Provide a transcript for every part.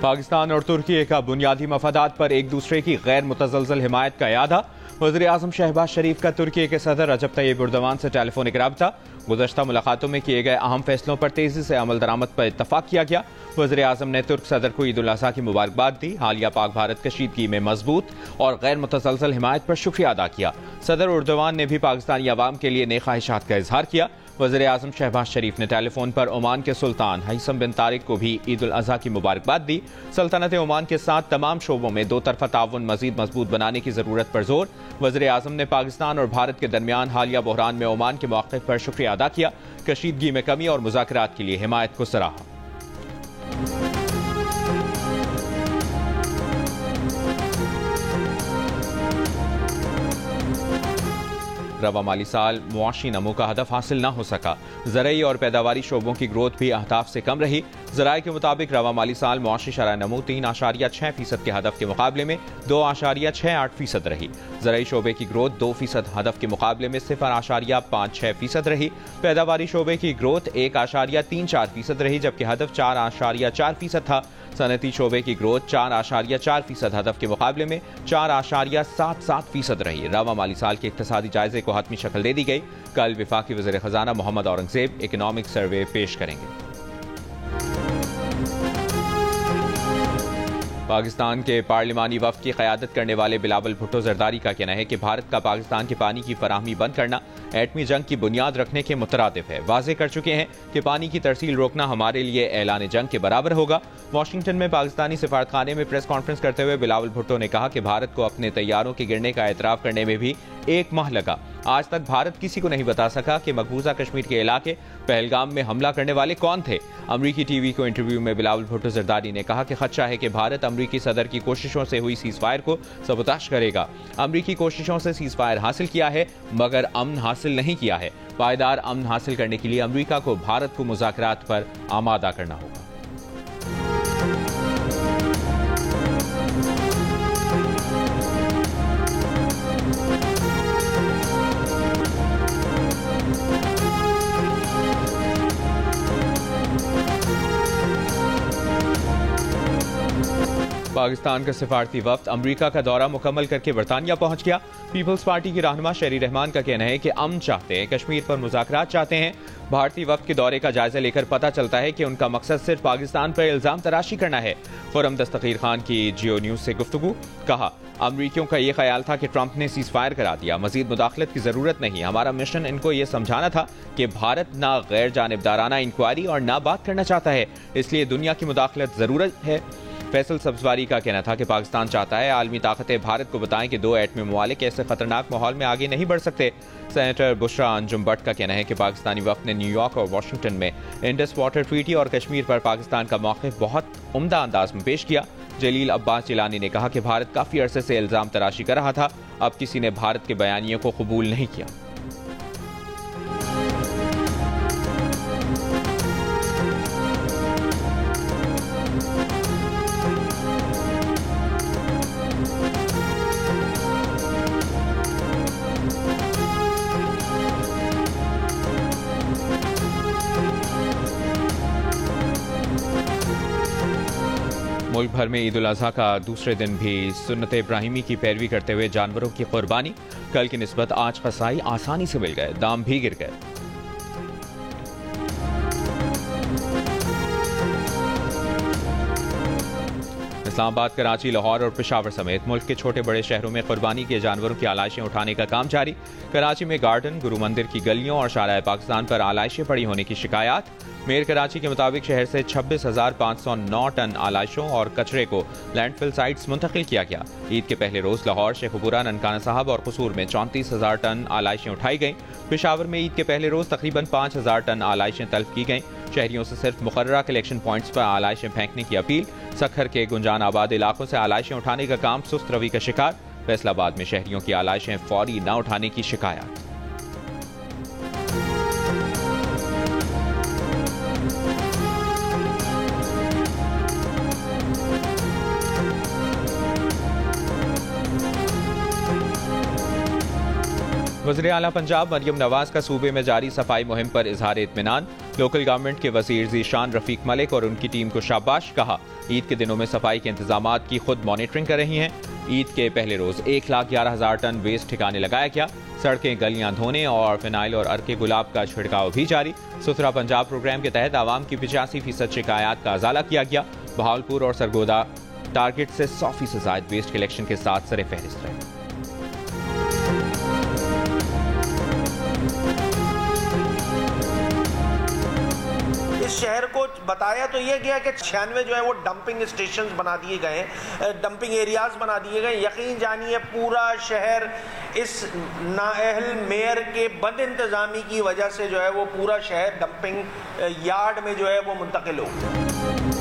पाकिस्तान और तुर्की का बुनियादी मफादात पर एक दूसरे की गैर मुतज़लज़ल हिमायत का यादा। वज़ीर आज़म शहबाज शरीफ का तुर्की के सदर रजब तैयब एर्दोगान से टेलीफोनिक राब्ता। गुज़श्ता मुलाकातों में किए गए अहम फैसलों पर तेजी से अमल दरामद पर इत्तफाक किया गया। वज़ीर आज़म ने तुर्क सदर को ईद उल अज़हा की मुबारकबाद दी। हालिया पाक भारत कशीदगी में मजबूत और गैर मुतज़लज़ल हिमायत पर शुक्रिया अदा किया। सदर एर्दोगान ने भी पाकिस्तानी अवाम के लिए नेक ख्वाहिशात का इजहार किया। वज़ीर आज़म शहबाज शरीफ ने टेलीफोन पर ओमान के सुल्तान हैसम बिन तारिक को भी ईद उल अज़हा की मुबारकबाद दी। सल्तनत ओमान के साथ तमाम शोबों में दो तरफा ताउन मजीद मजबूत बनाने की जरूरत पर जोर। वज़ीर आज़म ने पाकिस्तान और भारत के दरमियान हालिया बहरान में ओमान के मौक़िफ़ पर शुक्रिया अदा किया। कशीदगी में कमी और मुज़ाकरात के लिए हिमायत को सराहा। रवा माली साल मुआशी नमो का हदफ हासिल न हो सका। ज़राई और पैदावारी शोबों की ग्रोथ भी अहदाफ से कम रही। ज़राए के मुताबिक रवा माली साल मुआशी शरह नमो 3.6% के हदफ के मुकाबले में 2.68% रही। ज़राई शोबे की ग्रोथ 2% हदफ के मुकाबले में 0.56% रही। पैदावारी शोबे की ग्रोथ 1.34% रही, जबकि हदफ 4.4% था। सनती शोबे की ग्रोथ 4.4% हदफ के मुकाबले में 4.77% रही। रवा माली साल के इक्तिसादी जायजे को हतमी शक्ल दे दी गई। कल वफाकी वज़ीर खजाना मोहम्मद औरंगजेब इकोनॉमिक सर्वे पेश करेंगे। पाकिस्तान के पार्लिमानी वफ़द की क़यादत करने वाले बिलावल भुट्टो ज़रदारी का कहना है कि भारत का पाकिस्तान के पानी की फराहमी बंद करना एटमी जंग की बुनियाद रखने के मुतरादिफ है। वाज़े कर चुके हैं कि पानी की तरसील रोकना हमारे लिए ऐलान जंग के बराबर होगा। वाशिंगटन में पाकिस्तानी सिफारतखाने में प्रेस कॉन्फ्रेंस करते हुए बिलावल भुट्टो ने कहा कि भारत को अपने तैयारों के गिरने का एतराफ़ करने में भी 1 माह लगा। आज तक भारत किसी को नहीं बता सका कि मकबूजा कश्मीर के इलाके पहलगाम में हमला करने वाले कौन थे। अमरीकी टीवी को इंटरव्यू में बिलावल भुट्टो ज़रदारी ने कहा कि खदशा है कि भारत अमरीकी सदर की कोशिशों से हुई सीज़ फायर को सबूताश करेगा। अमरीकी कोशिशों से सीज़ फायर हासिल किया है मगर अमन हासिल नहीं किया है। पायदार अमन हासिल करने के लिए अमरीका को भारत को मुज़ाकरात पर आमादा करना होगा। पाकिस्तान का सिफारती वफ्द अमरीका का दौरा मुकम्मल करके बरतानिया पहुंच गया। पीपल्स पार्टी की रहनुमा शेरी रहमान का कहना है कि अमन चाहते हैं, कश्मीर पर मुज़ाकरात चाहते हैं। भारतीय वफ्द के दौरे का जायजा लेकर पता चलता है कि उनका मकसद सिर्फ पाकिस्तान पर इल्जाम तराशी करना है। खुर्रम दस्तगीर खान की जियो न्यूज से गुफ्तगू। कहा, अमरीकियों का यह ख्याल था कि ट्रंप ने सीज फायर करा दिया, मजीद मुदाखलत की जरूरत नहीं। हमारा मिशन इनको यह समझाना था कि भारत ना गैर जानिबदाराना इंक्वायरी और ना बात करना चाहता है, इसलिए दुनिया की मुदाखलत जरूरत है। फैसल सब्जवारी का कहना था कि पाकिस्तान चाहता है आलमी ताकतें भारत को बताएं कि 2 एटमी ममालिक ऐसे खतरनाक माहौल में आगे नहीं बढ़ सकते। सेनेटर बुशरा अंजुम भट्ट का कहना है कि पाकिस्तानी वफ्द ने न्यूयॉर्क और वाशिंगटन में इंडस वाटर ट्रीटी और कश्मीर पर पाकिस्तान का मौक़िफ़ बहुत उम्दा अंदाज में पेश किया। जलील अब्बास जिलानी ने कहा कि भारत काफ़ी अरसे से इल्ज़ाम तराशी कर रहा था, अब किसी ने भारत के बयानियों को कबूल नहीं किया। मुल्क भर में ईद उल अज़हा का दूसरे दिन भी सुन्नत इब्राहिमी की पैरवी करते हुए जानवरों की कुर्बानी। कल की निस्बत आज कसाई आसानी से मिल गए, दाम भी गिर गए। इस्लामाबाद, कराची, लाहौर और पेशावर समेत मुल्क के छोटे बड़े शहरों में कुर्बानी के जानवरों की आलाइशें उठाने का काम जारी। कराची में गार्डन, गुरु मंदिर की गलियों और शाराए पाकिस्तान पर आलाइशें पड़ी होने की शिकायत। मेयर कराची के मुताबिक शहर से 26,509 टन आलाइशों और कचरे को लैंडफिल साइट्स मुंतकिल किया गया। ईद के पहले रोज लाहौर, शेखुपुरा, ननकाना साहब और कसूर में 34,000 टन आलाइशें उठाई गईं। पेशावर में ईद के पहले रोज तकरीबन 5,000 टन आलाइशें तलब की गईं। शहरियों से सिर्फ मुकर्ररा कलेक्शन पॉइंट्स पर आलाइशें फेंकने की अपील। सखर के गुंजान आबाद इलाकों से आलाइशें उठाने का काम सुस्त रवि का शिकार। फैसलाबाद में शहरियों की आलाइशें फौरी न उठाने की शिकायत। वज़ीर आला पंजाब मरियम नवाज का सूबे में जारी सफाई मुहिम पर इजहार इत्मीनान। लोकल गवर्नमेंट के वजीर ज़ीशान रफीक मलिक और उनकी टीम को शाबाश कहा। ईद के दिनों में सफाई के इंतजामात की खुद मॉनिटरिंग कर रही हैं। ईद के पहले रोज 1,11,000 टन वेस्ट ठिकाने लगाया गया। सड़कें गलियां धोने और फिनाइल और अर्के गुलाब का छिड़काव भी जारी। सुथरा पंजाब प्रोग्राम के तहत आवाम की 85% शिकायत का अजाला किया गया। बहावलपुर और सरगोदा टारगेट से 100% ज्यादा वेस्ट कलेक्शन के साथ सरे फहरिस्त रहे। इस शहर को बताया तो यह गया कि 96 जो है वो डंपिंग स्टेशन बना दिए गए हैं, डंपिंग एरियाज बना दिए गए। यकीन जानिए पूरा शहर इस नाअहल मेयर के बद इंतजामी की वजह से जो है वो पूरा शहर डंपिंग यार्ड में जो है वो मुंतकिल हो गया।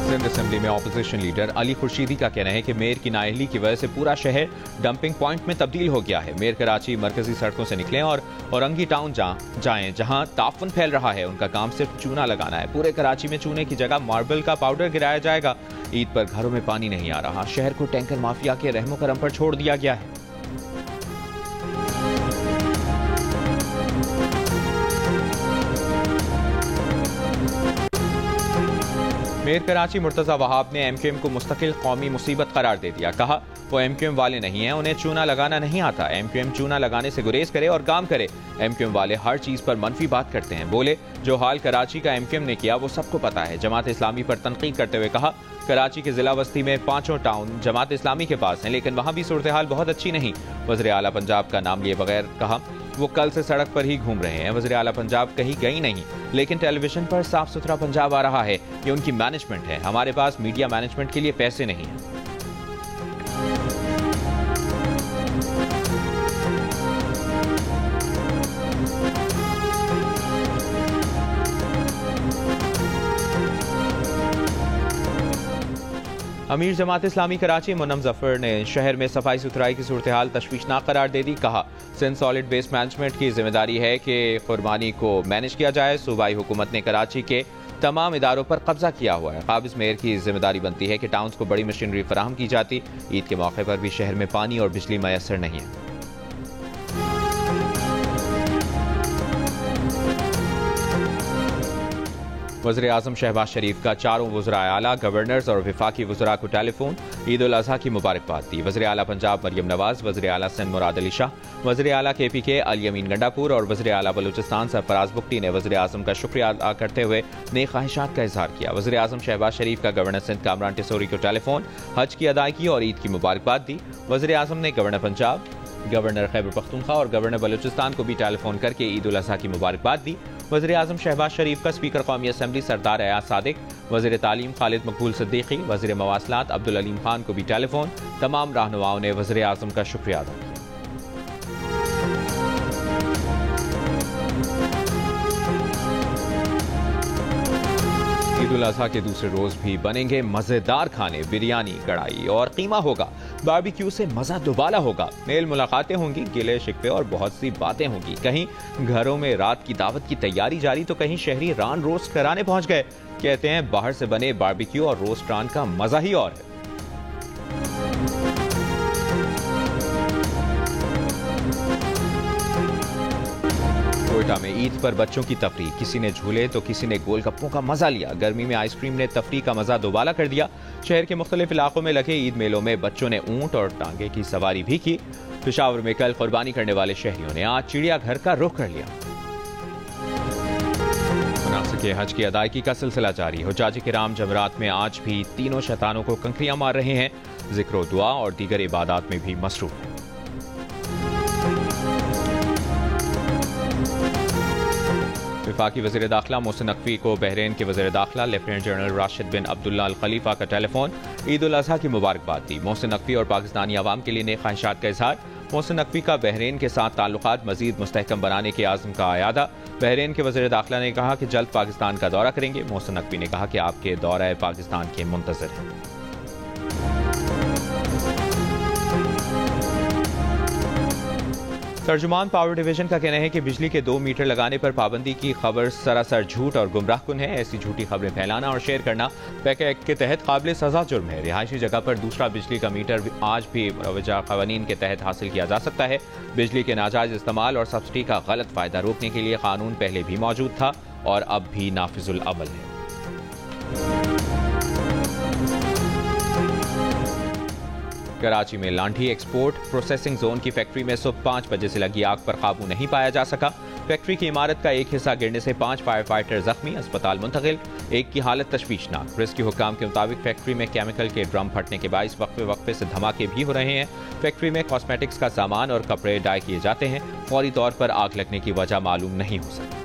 सिंध असेंबली में ऑपोजिशन लीडर अली खुर्शीदी का कहना है कि मेयर की नाअहली की वजह से पूरा शहर डंपिंग पॉइंट में तब्दील हो गया है। मेयर कराची मरकजी सड़कों से निकलें और औरंगी टाउन जाएं जहां ताफुन फैल रहा है। उनका काम सिर्फ चूना लगाना है। पूरे कराची में चूने की जगह मार्बल का पाउडर गिराया जाएगा। ईद पर घरों में पानी नहीं आ रहा। शहर को टैंकर माफिया के रहमो करम पर छोड़ दिया गया है। मेयर कराची मुर्तजा वहाब ने एमक्यूएम को मुस्तकिल कौमी मुसीबत करार दे दिया। कहा वो एमक्यूएम वाले नहीं हैं, उन्हें चूना लगाना नहीं आता। एमक्यूएम चूना लगाने से गुरेज करे और काम करे। एमक्यूएम वाले हर चीज पर मनफी बात करते हैं। बोले जो हाल कराची का एमक्यूएम ने किया वो सबको पता है। जमात इस्लामी पर तनकीद करते हुए कहा कराची के जिला बस्ती में 5 टाउन जमात इस्लामी के पास हैं, लेकिन वहां भी सूरत हाल बहुत अच्छी नहीं। वज़ीर आला पंजाब का नाम लिए बगैर कहा वो कल से सड़क पर ही घूम रहे हैं। वज़ीर आला पंजाब कहीं गई नहीं, लेकिन टेलीविजन पर साफ सुथरा पंजाब आ रहा है। ये उनकी मैनेजमेंट है। हमारे पास मीडिया मैनेजमेंट के लिए पैसे नहीं हैं। अमीर जमात इस्लामी कराची मुन्नम जफर ने शहर में सफाई सुथराई की सूरत हाल तशवीशनाक करार दे दी। कहा सिंध सॉलिड वेस्ट मैनेजमेंट की जिम्मेदारी है कि कुर्बानी को मैनेज किया जाए। सूबाई हुकूमत ने कराची के तमाम इदारों पर कब्जा किया हुआ है। काबिज मेयर की जिम्मेदारी बनती है कि टाउन्स को बड़ी मशीनरी फराहम की जाती। ईद के मौके पर भी शहर में पानी और बिजली मैसर नहीं है। वज़ीर आज़म शहबाज शरीफ का चारों वज़राए आला, गवर्नर्स और वफाकी वज़रा को टेलीफोन। ईद उल अज़हा की मुबारकबाद दी। वज़ीर आला पंजाब मरियम नवाज, वज़ीर आला सिंध मुराद अली शाह, वज़ीर आला KPK अली अमीन गंडापुर और वज़ीर आला बलूचिस्तान सरफराज बुख्ती ने वज़ीर आज़म का शुक्रिया अदा करते हुए नेक ख्वाहिशात का इजहार किया। वज़ीर आज़म शहबाज शरीफ का गवर्नर सिंध कामरान टिसोरी को टेलीफोन, हज की अदायगी और ईद की मुबारकबाद दी। वज़ीर आज़म ने गवर्नर पंजाब, गवर्नर खैबर पख्तूनख्वा और गवर्नर बलूचिस्तान को भी टेलीफोन करके ईद उल अज़हा की मुबारकबाद दी। वज़ीर आज़म शहबाज शरीफ का स्पीकर कौमी असम्बली सरदार अयाज सादिक, वज़ीर तालीम खालिद मकबूल सिद्दीकी, वज़ीर मवासलात अब्दुल अलीम खान को भी टेलीफोन। तमाम रहनुमाओं ने वज़ीर आज़म का शुक्रिया अदा किया। ईद उल अज़हा के दूसरे रोज भी बनेंगे मजेदार खाने। बिरयानी, कढ़ाई और कीमा होगा। बारबेक्यू से मजा दुबाला होगा। मेल मुलाकातें होंगी, गिले शिकवे और बहुत सी बातें होंगी। कहीं घरों में रात की दावत की तैयारी जारी तो कहीं शहरी रान रोस्ट कराने पहुंच गए। कहते हैं बाहर से बने बारबेक्यू और रोस्ट रान का मजा ही और है। कोयटा में ईद पर बच्चों की तफरीह। किसी ने झूले तो किसी ने गोलगप्पों का मजा लिया। गर्मी में आइसक्रीम ने तफरीह का मजा दोबाला कर दिया। शहर के मुख्तलिफ इलाकों में लगे ईद मेलों में बच्चों ने ऊंट और टांगे की सवारी भी की। पेशावर में कल कुर्बानी करने वाले शहरियों ने आज चिड़ियाघर का रुख कर लिया। मुनासिक हज की अदायगी का सिलसिला जारी। हुज्जाज किराम जमरात में आज भी तीनों शैतानों को कंकरियां मार रहे हैं। जिक्र दुआ और दीगर इबादात में भी मसरूफ है। वफाकी वज़ीर दाखिला मोहसिन नकवी को बहरीन के वज़ीर दाखिला लेफ्टिनेंट जनरल राशिद बिन अब्दुल्ला अल खलीफा का टेलीफोन। ईद उल अज़हा की मुबारकबाद दी। मोहसिन नकवी और पाकिस्तानी अवाम के लिए नेक ख्वाहिशात का इजहार। मोहसिन नकवी का बहरीन के साथ ताल्लुकात मजीद मुस्तहकम बनाने के आज़म का आयादा। बहरीन के वज़ीर दाखिला ने कहा कि जल्द पाकिस्तान का दौरा करेंगे। मोहसिन नकवी ने कहा कि आपके दौरा पाकिस्तान के मुंतज़िर हैं। तर्जुमान पावर डिवीजन का कहना है कि बिजली के 2 मीटर लगाने पर पाबंदी की खबर सरासर झूठ और गुमराहकुन है। ऐसी झूठी खबरें फैलाना और शेयर करना पैक एक्ट के तहत काबिल सजा जुर्म है। रिहायशी जगह पर दूसरा बिजली का मीटर आज भी मुरवजा क़वानीन के तहत हासिल किया जा सकता है। बिजली के नाजायज इस्तेमाल और सब्सिडी का गलत फायदा रोकने के लिए कानून पहले भी मौजूद था। और अब भी नाफिजुल अमल है। कराची में लांठी एक्सपोर्ट प्रोसेसिंग जोन की फैक्ट्री में सुबह 5 बजे से लगी आग पर काबू नहीं पाया जा सका। फैक्ट्री की इमारत का एक हिस्सा गिरने से 5 फायर फाइटर जख्मी, अस्पताल मुंतकिल, एक की हालत तशवीशनाक। रेस्क्यू हुक्काम के मुताबिक फैक्ट्री में केमिकल के ड्रम फटने के बायस वक्फे से धमाके भी हो रहे हैं। फैक्ट्री में कॉस्मेटिक्स का सामान और कपड़े डाई किए जाते हैं। फौरी तौर पर आग लगने की वजह मालूम नहीं हो सकी।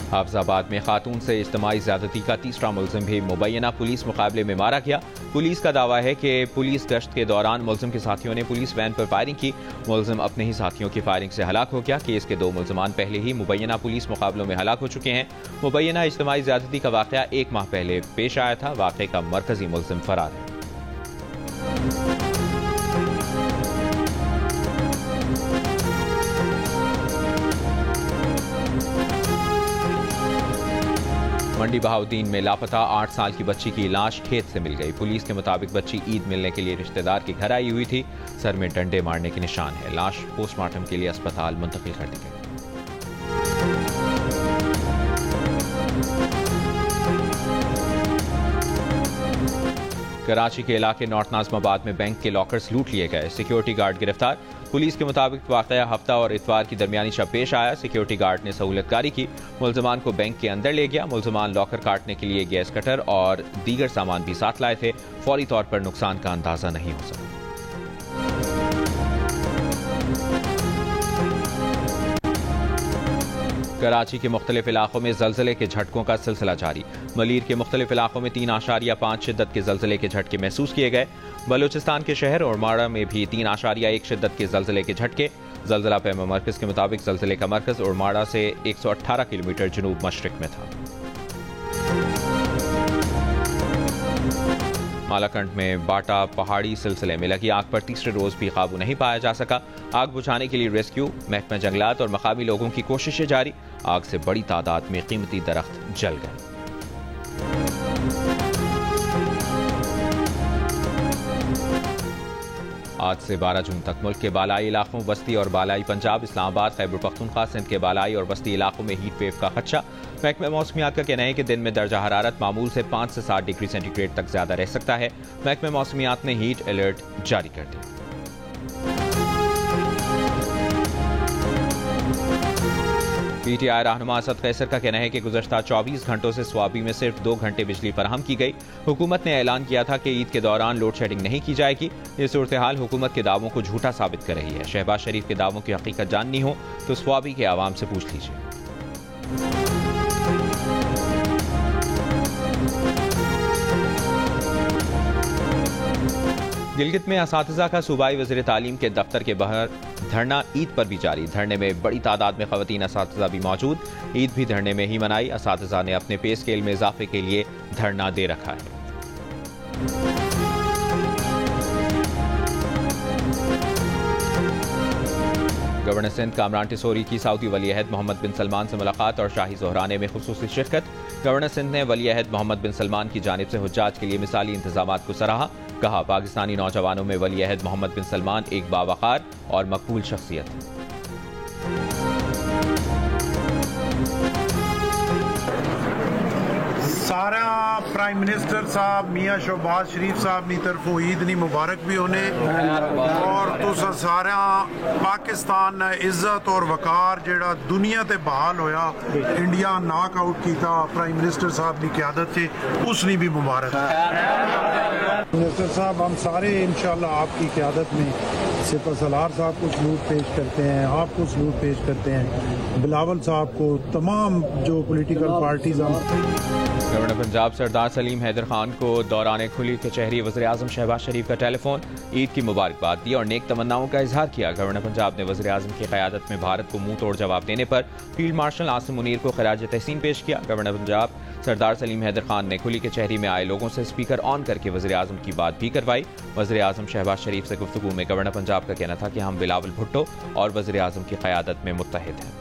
हाफिजाबाद में खातून से इज्तिमाई ज्यादती का तीसरा मुलजिम भी मुबैना पुलिस मुकाबले में मारा गया। पुलिस का दावा है कि पुलिस गश्त के दौरान मुलजिम के साथियों ने पुलिस वैन पर फायरिंग की। मुलजिम अपने ही साथियों की फायरिंग से हलाक हो गया। केस के 2 मुलजमान पहले ही मुबैना पुलिस मुकाबलों में हलाक हो चुके हैं। मुबैना इज्तिमाई ज्यादती का वाकया 1 माह पहले पेश आया था। वाकये का मरकजी मुलजिम फरार है। मंडी बहाउद्दीन में लापता 8 साल की बच्ची की लाश खेत से मिल गई। पुलिस के मुताबिक बच्ची ईद मिलने के लिए रिश्तेदार के घर आई हुई थी। सर में डंडे मारने के निशान है। लाश पोस्टमार्टम के लिए अस्पताल मुंतकिल कर दी गई। कराची के इलाके नॉर्थ नाज़माबाद में बैंक के लॉकर्स लूट लिए गए। सिक्योरिटी गार्ड गिरफ्तार। पुलिस के मुताबिक वाकया हफ्ता और इतवार की दरमियानी शब पेश आया। सिक्योरिटी गार्ड ने सहूलतकारी की, मुलजमान को बैंक के अंदर ले गया। मुलजमान लॉकर काटने के लिए गैस कटर और दीगर सामान भी साथ लाए थे। फौरी तौर पर नुकसान का अंदाजा नहीं हो सका। कराची के मुख्तलिफ इलाकों में जलजले के झटकों का सिलसिला जारी। मलीर के मुख्तलिफ इलाकों में 3.5 शिद्दत के जलजले के झटके महसूस किए गए। बलूचिस्तान के शहर उरमाड़ा में भी 3.1 शिद्दत के जलजले के झटके। जलजला पैमा मरकज के मुताबिक जलजले का मरकज उरमाड़ा से 118 किलोमीटर जनूब मशरिक में था। मालाकंड में बाटा पहाड़ी सिलसिले में लगी आग पर तीसरे रोज भी काबू नहीं पाया जा सका। आग बुझाने के लिए रेस्क्यू, महकमा जंगलात और मकामी लोगों की कोशिशें जारी। आग से बड़ी तादाद में कीमती दरख्त जल गए। आज से 12 जून तक मुल्क के बालाई इलाकों, वस्ती और बालाई पंजाब, इस्लामाबाद, खैबर पख्तूनख्वा, सिंध के बालाई और वस्ती इलाकों में हीट वेव का खदशा। महकमा मौसमियात का कहना है कि दिन में दर्जा हरारत मामूल से 5 से 7 डिग्री सेंटीग्रेड तक ज्यादा रह सकता है। महकमा मौसमियात ने हीट अलर्ट जारी कर दिया। पीटीआई रहनुमा असद कैसर का कहना है कि गुज़श्ता 24 घंटों से स्वाबी में सिर्फ 2 घंटे बिजली फराहम की गई। हुकूमत ने ऐलान किया था कि ईद के दौरान लोड शेडिंग नहीं की जाएगी। ये सूरत हाल हुकूमत के दावों को झूठा साबित कर रही है। शहबाज शरीफ के दावों की हकीकत जाननी हो तो स्वाबी के आवाम से पूछ लीजिए। गिलगित में असातिज़ा का सूबाई वज़ीर तालीम के दफ्तर के बाहर धरना ईद पर भी जारी। धरने में बड़ी तादाद में ख़वातीन असातिज़ा भी मौजूद। ईद भी धरने में ही मनाई। असातिज़ा ने अपने पे स्केल में इजाफे के लिए धरना दे रखा है। गवर्नर सिंध कामरान टिसोरी की सऊदी वली अहद मोहम्मद बिन सलमान से मुलाकात और शाही ज़ोहराने में खुसूसी शिरकत। गवर्नर सिंध ने वली अहद मोहम्मद बिन सलमान की जानिब से हुज्जाज के लिए मिसाली इंतजामात को सराहा। कहा, पाकिस्तानी नौजवानों में वली अहद मोहम्मद बिन सलमान एक बावकार और मकबूल शख्सियत है। सारा प्राइम मिनिस्टर साहब मियाँ शहबाज शरीफ साहब की तरफों ईद नी मुबारक भी होने और तुसा सारा पाकिस्तान ने इज्जत और वकार जेड़ा दुनिया ते बहाल होया इंडिया नॉक आउट किया प्राइम मिनिस्टर साहब की क़यादत से उसनी भी मुबारक। मिनिस्टर साहब हम सारे इंशाल्लाह आपकी क़यादत में सिपहसालार साहब को सलूट पेश करते हैं, आपको सलूट पेश करते हैं, बिलावल साहब को, तमाम जो पॉलिटिकल पार्टीज। गवर्नर पंजाब सरदार सलीम हैदर खान को दौरान खुली कचहरी वज़ीर आज़म शहबाज शरीफ का टेलीफोन। ईद की मुबारकबाद दी और नेक तमन्नाओं का इजहार किया। गवर्नर पंजाब ने वज़ीर आज़म की क़यादत में भारत को मुंह तोड़ जवाब देने पर फील्ड मार्शल आसिम मुनीर को खराज तहसीन पेश किया। गवर्नर पंजाब सरदार सलीम हैदर खान ने खुली कचहरी में आए लोगों से स्पीकर ऑन करके वज़ीर आज़म की बात भी करवाई। वज़ीर आज़म शहबाज शरीफ से गुफ्तगू में गवर्नर पंजाब का कहना था कि हम बिलावल भुट्टो और वज़ीर आज़म की क़यादत में मुत्तहिद हैं।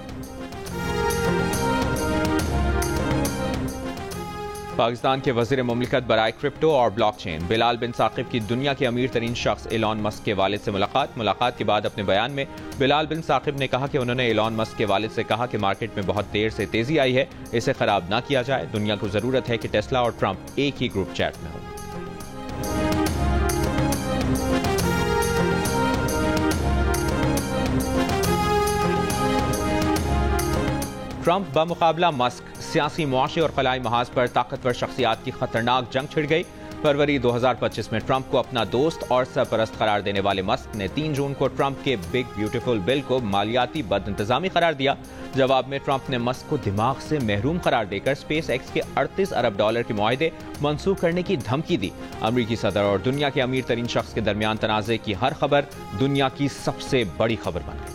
पाकिस्तान के वज़ीर मुमलिकत बराए क्रिप्टो और ब्लॉकचेन बिलाल बिन साकिब की दुनिया के अमीर तरीन शख्स एलॉन मस्क के वालिद से मुलाकात के बाद अपने बयान में बिलाल बिन साकिब ने कहा कि उन्होंने एलॉन मस्क के वालिद से कहा कि मार्केट में बहुत देर से तेजी आई है, इसे खराब ना किया जाए। दुनिया को जरूरत है कि टेस्ला और ट्रंप एक ही ग्रुप चैट में हो। ट्रंप बमुकाबला मस्क सियासी, मुआशी और खलाई महाज पर ताकतवर शख्सियात की खतरनाक जंग छिड़ गई। फरवरी 2025 में ट्रंप को अपना दोस्त और सरपरस्त करार देने वाले मस्क ने 3 जून को ट्रंप के बिग ब्यूटीफुल बिल को मालियाती बदइंतजामी करार दिया। जवाब में ट्रंप ने मस्क को दिमाग से महरूम करार देकर स्पेस एक्स के $38 अरब के मुआहदे मंसूख करने की धमकी दी। अमरीकी सदर और दुनिया के अमीर तरीन शख्स के दरमियान तनाज़े की हर खबर दुनिया की सबसे बड़ी खबर बन गई।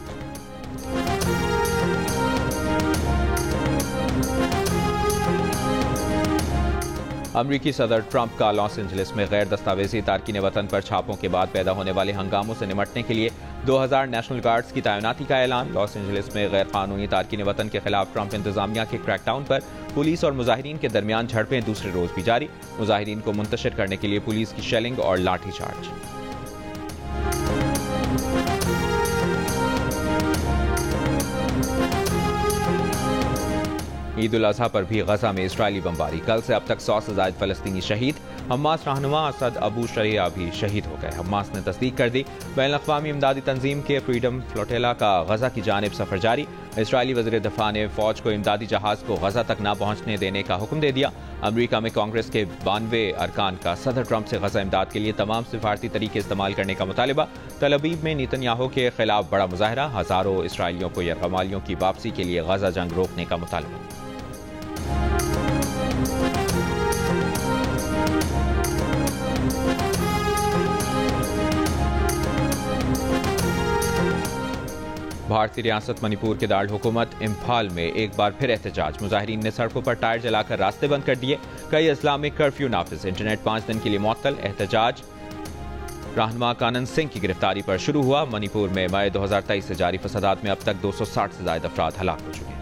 अमरीकी सदर ट्रंप का लॉस एंजलिस में गैर दस्तावेजी तारकीन वतन पर छापों के बाद पैदा होने वाले हंगामों से निपटने के लिए 2000 नेशनल गार्ड्स की तैनाती का ऐलान। लॉस एंजलिस में गैर कानूनी तारकीन वतन के खिलाफ ट्रंप इंतजामिया के क्रैकडाउन पर पुलिस और मुजाहिरीन के दरमियान झड़पें दूसरे रोज भी जारी। मुजाहिरीन को मुंतशिर करने के लिए पुलिस की शेलिंग और लाठीचार्ज। ईद उल अजहा पर भी गजा में इजरायली बमबारी। कल से अब तक 100 से ज्यादा फलस्तीनी शहीद। हमास रहनुमा असद अबू शरिया भी शहीद हो गए। हमास ने तस्दीक कर दी। बैन अक़वामी इमदादी तंजीम के फ्रीडम फ्लोटेला का गजा की जानिब सफर जारी। इजरायली वज़ीर दिफा ने फौज को इमदादी जहाज को गजा तक न पहुंचने देने का हुक्म दे दिया। अमरीका में कांग्रेस के 92 अरकान का सदर ट्रंप से गजा इमदाद के लिए तमाम सिफारती तरीके इस्तेमाल करने का मुतालिबा। तल अवीव में नेतन्याहू के खिलाफ बड़ा मुजाहरा। हजारों इसराइलियों को यरगमालियों की वापसी के लिए गजा जंग रोकने का मुतालिबा। भारतीय रियासत मणिपुर के दारुल हुकूमत इम्फाल में एक बार फिर एहतजाज। मुजाहिरीन ने सड़कों पर टायर जलाकर रास्ते बंद कर दिए। कई अजला में कर्फ्यू नाफिज। इंटरनेट 5 दिन के लिए मुअत्तल। एहतजाज रहनुमा कानन सिंह की गिरफ्तारी पर शुरू हुआ। मणिपुर में मई 2023 से जारी फसादात में अब तक 260 से ज्यादा अफराद हलाक हो चुके हैं।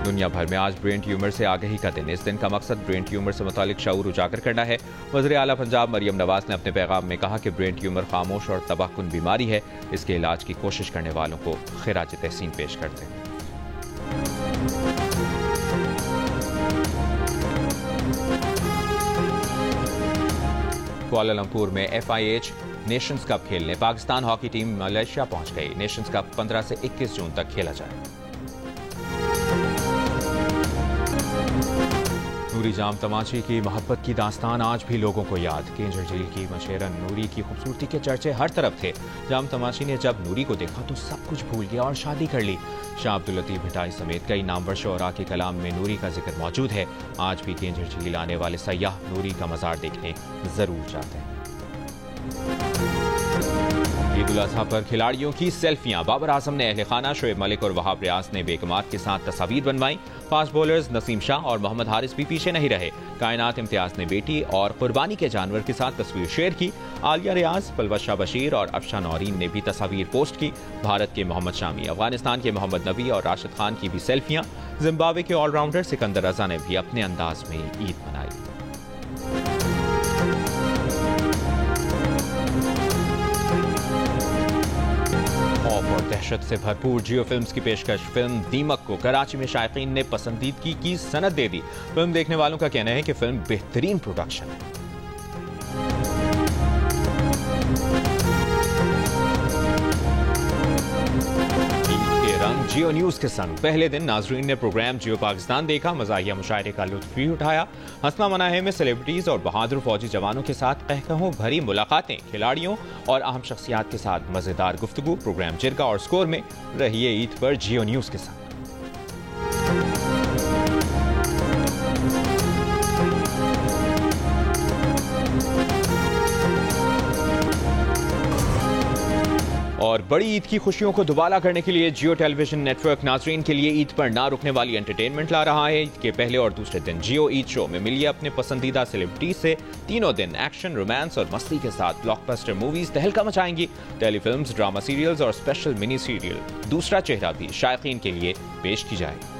दुनिया भर में आज ब्रेन ट्यूमर से आगाही का दिन। इस दिन का मकसद ब्रेन ट्यूमर से मुतालिक शऊर उजागर करना है। वज़ीर आला पंजाब मरियम नवाज ने अपने पैगाम में कहा कि ब्रेन ट्यूमर खामोश और तबाहकुन बीमारी है। इसके इलाज की कोशिश करने वालों को खिराज तहसीन पेश करते हैं। कुआलालंपुर में FIH नेशंस कप खेलने पाकिस्तान हॉकी टीम मलेशिया पहुंच गई। नेशंस कप 15 से 21 जून तक खेला जाएगा। नूरी जाम तमाची की मोहब्बत की दास्तान आज भी लोगों को याद। केंजर झील की मशेरन नूरी की खूबसूरती के चर्चे हर तरफ थे। जाम तमाची ने जब नूरी को देखा तो सब कुछ भूल गया और शादी कर ली। शाह अब्दुल लतीफ भिटाई समेत कई नामवर शोरा के कलाम में नूरी का जिक्र मौजूद है। आज भी केंजर झील आने वाले सयाह नूरी का मज़ार देखने जरूर जाते हैं। ईद उल अजहा पर खिलाड़ियों की सेल्फियां। बाबर आजम ने अहले खाना शोएब मलिक और वहाब रियाज ने बेकमात के साथ तस्वीर बनवाई। फास्ट बॉलर्स नसीम शाह और मोहम्मद हारिस भी पीछे नहीं रहे। कायनात इम्तियाज ने बेटी और कुर्बानी के जानवर के साथ तस्वीर शेयर की। आलिया रियाज, पलवशा बशीर और अफशा नौरीन ने भी तस्वीर पोस्ट की। भारत के मोहम्मद शामी, अफगानिस्तान के मोहम्मद नबी और राशिद खान की भी सेल्फियां। जिम्बाब्वे के ऑलराउंडर सिकंदर रजा ने भी अपने अंदाज में ईद मनाई। और दहशत से भरपूर जियो फिल्म्स की पेशकश फिल्म दीमक को कराची में शायकीन ने पसंदीदगी की सनद दे दी। फिल्म देखने वालों का कहना है कि फिल्म बेहतरीन प्रोडक्शन है। जियो न्यूज के संग पहले दिन नाजरीन ने प्रोग्राम जियो पाकिस्तान देखा। मज़ाहिया मुशायरे का लुत्फ भी उठाया। हंसना मनाहे में सेलिब्रिटीज और बहादुर फौजी जवानों के साथ कहकहों भरी मुलाकातें, खिलाड़ियों और अहम शख्सियात के साथ मजेदार गुफ्तगू। प्रोग्राम जिरगा और स्कोर में रहिए ईद पर जियो न्यूज के संग। और और बड़ी ईद की खुशियों को दुबाला करने के लिए जियो टेलीविजन नेटवर्क नाजरीन के लिए ईद पर ना रुकने वाली एंटरटेनमेंट ला रहा है। ईद के पहले और दूसरे दिन जियो ईद शो में मिलिए अपने पसंदीदा सेलिब्रिटी से। तीनों दिन एक्शन, रोमांस और मस्ती के साथ ब्लॉकबस्टर मूवीज तहलका मचाएंगी। टेलीफिल्म्स, ड्रामा सीरियल्स और स्पेशल मिनी सीरियल दूसरा चेहरा भी शायकीन के लिए पेश की जाएगी।